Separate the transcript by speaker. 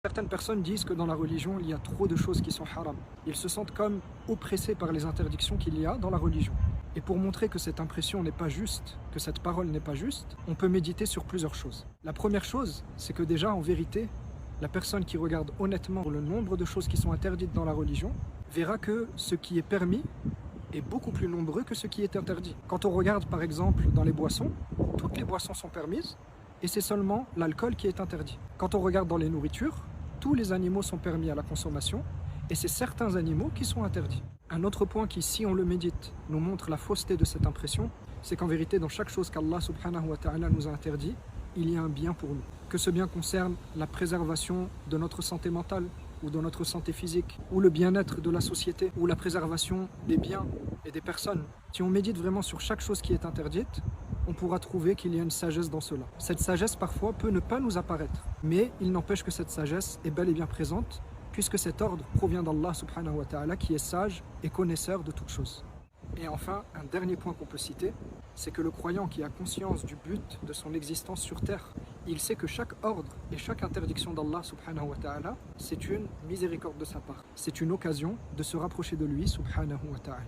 Speaker 1: Certaines personnes disent que dans la religion, il y a trop de choses qui sont haram. Ils se sentent comme oppressés par les interdictions qu'il y a dans la religion. Et pour montrer que cette impression n'est pas juste, que cette parole n'est pas juste, on peut méditer sur plusieurs choses. La première chose, c'est que déjà, en vérité, la personne qui regarde honnêtement le nombre de choses qui sont interdites dans la religion verra que ce qui est permis est beaucoup plus nombreux que ce qui est interdit. Quand on regarde par exemple dans les boissons, toutes les boissons sont permises et c'est seulement l'alcool qui est interdit. Quand on regarde dans les nourritures, tous les animaux sont permis à la consommation et c'est certains animaux qui sont interdits. Un autre point qui, si on le médite, nous montre la fausseté de cette impression, c'est qu'en vérité, dans chaque chose qu'Allah subhanahu wa ta'ala nous a interdit, il y a un bien pour nous. Que ce bien concerne la préservation de notre santé mentale ou de notre santé physique, ou le bien-être de la société, ou la préservation des biens et des personnes. Si on médite vraiment sur chaque chose qui est interdite, on pourra trouver qu'il y a une sagesse dans cela. Cette sagesse parfois peut ne pas nous apparaître, mais il n'empêche que cette sagesse est bel et bien présente, puisque cet ordre provient d'Allah subhanahu wa ta'ala qui est sage et connaisseur de toutes choses. Et enfin, un dernier point qu'on peut citer, c'est que le croyant qui a conscience du but de son existence sur terre, il sait que chaque ordre et chaque interdiction d'Allah subhanahu wa ta'ala, c'est une miséricorde de sa part. C'est une occasion de se rapprocher de lui subhanahu wa ta'ala.